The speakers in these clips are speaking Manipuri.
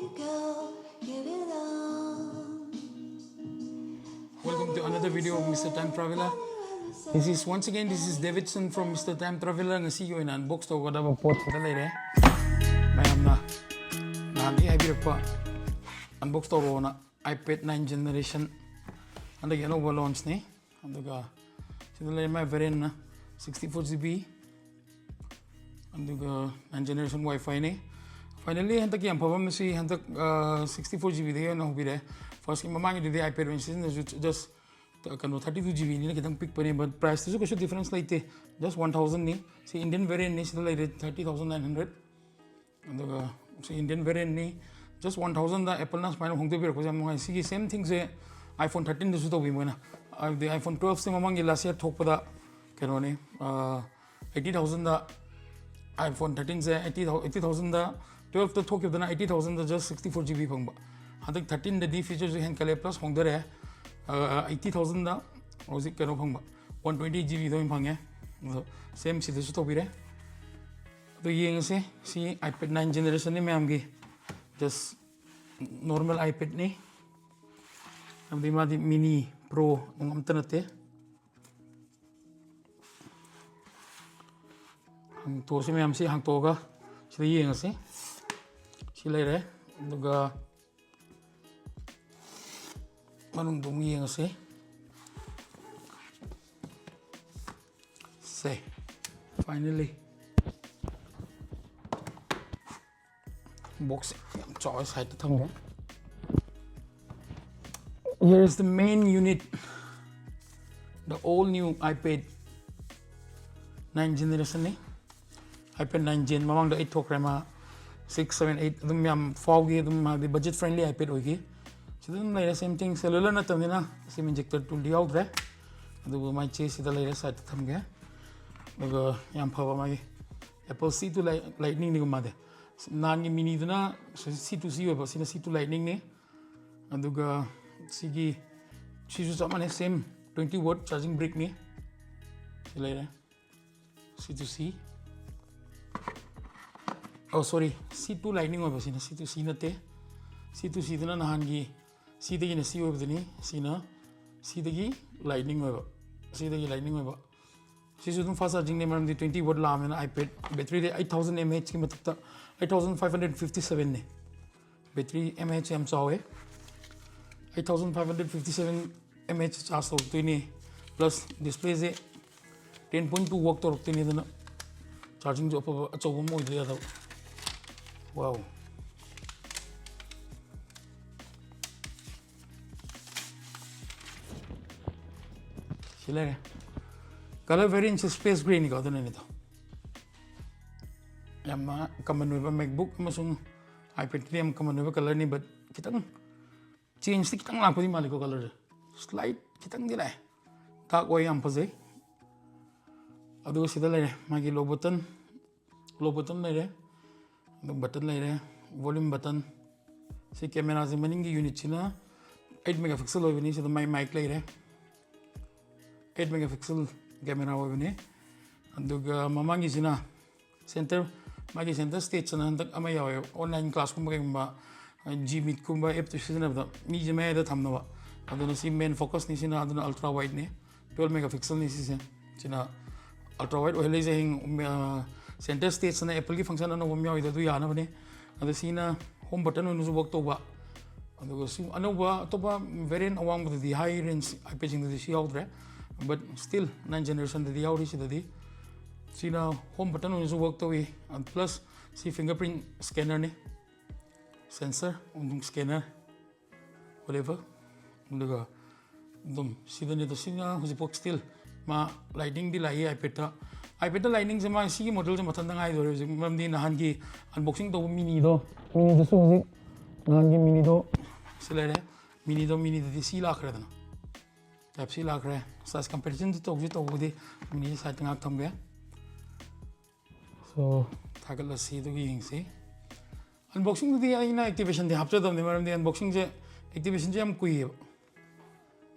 Welcome to another video of Mr. Time Traveler. This is Davidson from Mr. Time Traveler. Ngasi ko ina unbox to ko dapat pot sa talay mayam na nanti haibirpa unbox to ko na iPad 9 generation. Anda yan over launch ni. Anda ka sila may variant na 64GB. Anda ka 9 generation Wi-Fi ni. Finally, hantak yang pabam si hantak 64GB dia na hubire. First yung mamangin di iPad when season just kano 32GB ni na kitang pick pa ni, but price to so difference like just 1,000 ni. Si Indian variant ni sila like 30,900. Ando ka si Indian variant ni just 1,000 da Apple na spine hong tebir ko sa mga sige same thing se iPhone 13 de suto bi mo na. The iPhone 12 se mamangin last year thok pada kano ni 80,000 da iPhone 13 se 80,000 da 12 to thok na 80,000 da just 64GB phangba. Hadak 13 the features hen kale plus hong dare 80,000 da rozik kano phangba 120GB do phangye same si desu to bire to yeng se si iPad 9 generation ni ma'am की just normal iPad ni amdi ma di mini pro ngam tanate हम तो से मैम से हंग तो का si yeng se si lai re duga manung dong yeng se finally box choice side thang here is the main unit, the all new iPad 9 generation ni iPad 9 gen mamang da 8 thok rama 6 7 8 dum yam foggy dum ma budget friendly iPad hoigi sidum lai same thing cellular na tamina sim injector tool di out re adu mai che sida lai side tham ge nego yam phawa mai Apple C to lightning ni ma de nan gi mini duna C to C ba sina C to lightning ni aduga sigi chisu samane same 20 watt charging brick ni silai re C to C oh sorry C to lightning ba sina C to C na te C to C duna nahan gi C de gi na C ba dini sina C de gi lightning ba C de gi lightning ba sisu dum fast charging ne maram di 20 watt la amena iPad battery de 8000 mAh ki matak 8557 ne battery mAh am chawe 8557 mAh charge to ni plus display se 10.2 watt to rokte ni dana charging jo pa acho mo idya da wow chile color variant is space gray ni ka dana ni to yamma common with MacBook masung iPad ni am common with color ni but kitang change kitang lang ko di mali ko color slight kitang dilai ta ko yam pa jai adu sida lai magi low button lai re button lai re volume button si camera se maning gi unit china 8 megapixel ho bini sida mai mic lai re 8 megapixel camera ho bini aduga mamangi sina center magi center stage na handak ama yaw online class kumba kumba Gmeet kumba app to sina da mi je mai da thamna ba aduna si main focus ni sina aduna ultra wide ni 12 megapixel ni si sina ultra wide oile je hing center stage na Apple ki function na bom yaw da du yana bane adu sina home button nu zu work to ba adu si anu ba to ba variant awang with the high range iPad jing the si out re but still 9 generation the out is the sina home button nu zu work to we and plus si fingerprint scanner ni sensor undung scanner whatever unduga dum sida ni to singa huji box still ma lighting di lai iPad ta lighting jama si model jama thanda ngai do mam di nahan gi unboxing to mini do so huji nahan gi mini do silare mini di si la khra dana type si la khra size comparison to di mini sa tanga tham ge so thagala si do gi hing si unboxing to di aina activation de hapcha dam ne maram di unboxing je activation je am kui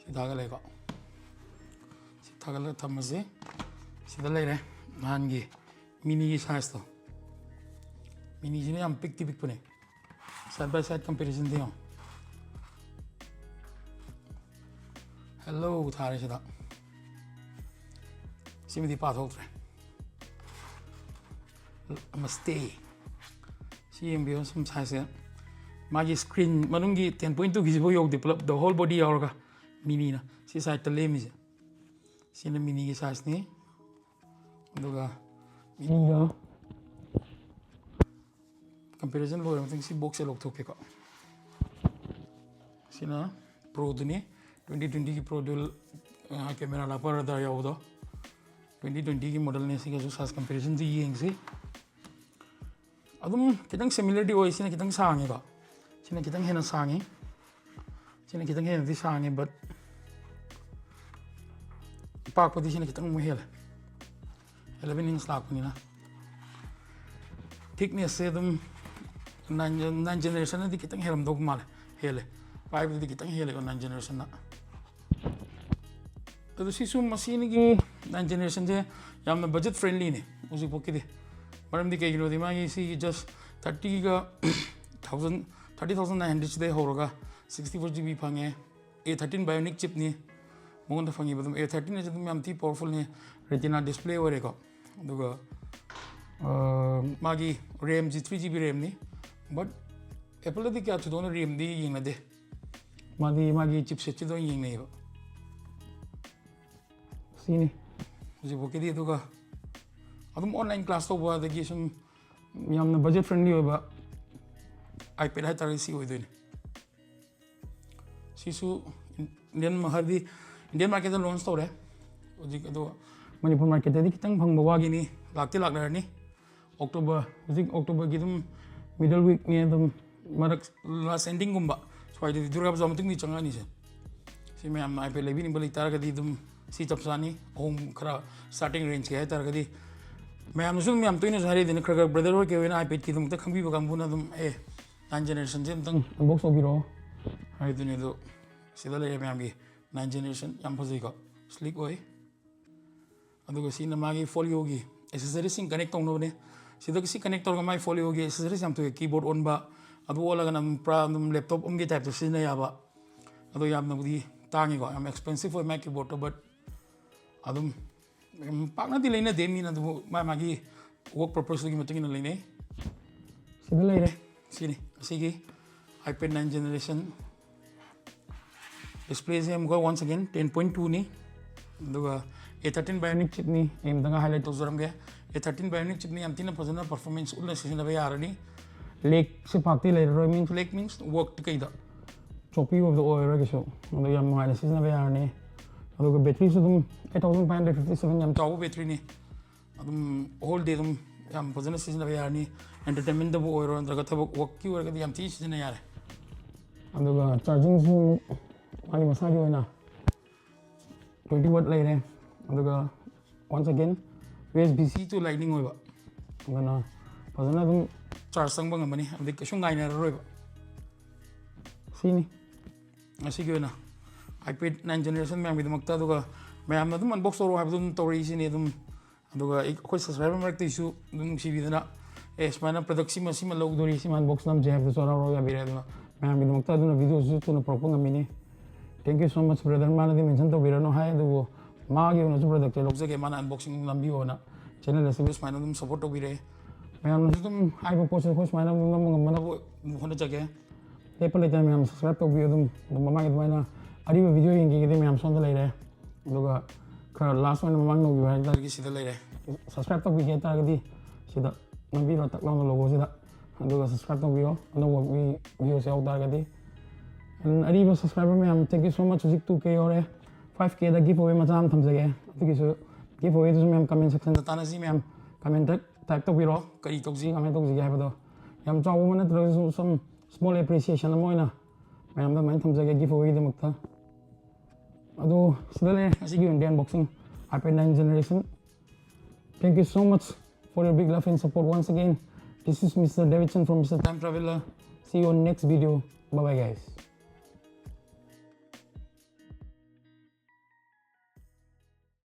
si thagala ka si thagala thamase si dalai re nahan gi mini size to mini jine am pick pune side by side comparison दियो हेलो थारे सिदा सिमदी पाथोक्ट्रे नमस्ते CMBO some size magi screen manungi 10.2 gibo yok develop the whole body yorga mini na si side the lem is sina mini ki size ni aduga mini ga comparison lo something si box lok thok ka sina pro duni 2020 ki pro dual camera la par da yaw do 2020 ki model ne si ga size comparison ji yeng si adum kitang similarity oi sina kitang sangi ba sina kitang hena sangi sina kitang hena di sangi but pak pati sina kitang mo hela 11 inch lak ni na thickness se dum nan generation di kitang helam dog mal hele 5 di kitang hele nan generation na to si sum machine ki nan generation je yamna budget friendly ne usi pokide maram di kay di magi si just 30,900 de horoga 64GB phange A13 bionic chip ni mongon da phangi badum A13 ne jadum yam ti powerful ne retina display ore ko aduga magi RAM G3GB RAM ni but Apple di kya chudon RAM di yeng na de magi chipset chi do yeng nei ba sini ji bokedi aduga adum online class to ba dagi sum yamna budget friendly ba iPad hai tarisi oi doine sisu Indian market launch to re oji ado Manipur market di kitang phang ba gi ni lakti laklar ni October gi dum middle week ni dum marak last ending gumba swai di durga puja muting ni changa ni se si me am iPad lebi ni bali tar ga di dum si chapsani om khara starting range ke hai tar ga di ma'am सुन मैम तो सारे दिन खर ब्रदर हो के iPad की तुम खंबी कांगबुना तुम नाइन जेनरेशन से अनबॉक्स तौबीरो हाइदुने दो सिदा ले मैम की नाइन जेनरेशन याम फजैको स्लिक ओय अदुगा सिना मागी फोलियो की एक्सेसरीज सिंग कनेक्ट तौनबने सिदा की कनेक्ट तौरगा माई फोलियो की एक्सेसरीज याम तो कीबोर्ड ऑन बा अदु ओलगा नम प्रा नम लैपटॉप ओम की टाइप तो सिना याबा अदु याम नबुदी तांगी को याम एक्सपेंसिव ओय माई कीबोर्ड तो but अदुम pakna di laina de mina du magi work purpose gi mating na laina sida laire sini asigi iPad 9 generation display se am go once again 10.2 ni duga A13 bionic chip ni em danga highlight to zoram ge A13 bionic chip ni am tina phajana performance ulna session ba yarani leg se pakti laire roi means leg means work kai da choppy of the oil ge so ando yam ma session ba yarani aduga battery su dum 8557 yam chaw battery ni adum whole day dum yam phajana session ba yarani entertainment da bo oiro andaga thabak work ki orga yam ti session yare aduga charging su magi masagi oina 20 watt laire aduga once again USB-C to lightning oiba gana phajana dum charge sang bang mani adik kasung ngaina roiba sini asigi oina iPad 9 generation ma'am की दमकता दुगा मैम ना तुम अनबॉक्स करो हाइब तुम तोरी सी ने तुम दुगा एक कोई सब्सक्राइबर मरते इशू तुम सी बिदना एस माना प्रोडक्ट सी मसी में लोग दोरी सी अनबॉक्स नाम जेब तो सोरा रो या बिरे दुगा मैम की दमकता दुना वीडियो से तो ना प्रॉपर गमिनी thank you so much brother माना दी मेंशन तो बिरे नो हाय दुगो मागी उन जो प्रोडक्ट लोग से के माना अनबॉक्सिंग नंबी होना चैनल से उस माना तुम सपोर्ट तो बिरे मैम ना तुम हाइब पोस्ट को माना मना होने चाहिए लेपर लेते मैम सब्सक्राइब तो बिरे तुम ममा के माना अरीब वीडियो यंगी मैम सोंद लेरे अदुगा खर लास्ट वन ममंग नो गिवा तारगी सिदा लेरे सब्सक्राइब तो बिगे तारगदी सिदा नंबी रो तक लानो लोगो सिदा अदुगा सब्सक्राइब तो बियो अनो वीडियो से आउ तारगदी अरीब subscriber ma'am thank you so much जिक 2k और 5k दा गिव अवे मचाम थमजगे अदुगी सो गिव अवे दुस मैम कमेंट सेक्शन दा तानासी मैम कमेंट टाइप तो बिरो करी तोजी कमेंट तोजी हाइबदो याम चाव मन तरगसु सम स्मॉल एप्रिसिएशन मोइना मैम दा मैन थमजगे गिव अवे दमकता Ado sila le asigi yung unboxing iPad 9 generation. Thank you so much for your big love and support once again. This is Mr. Davidson from Mr. Time Traveler. See you on next video. Bye bye guys.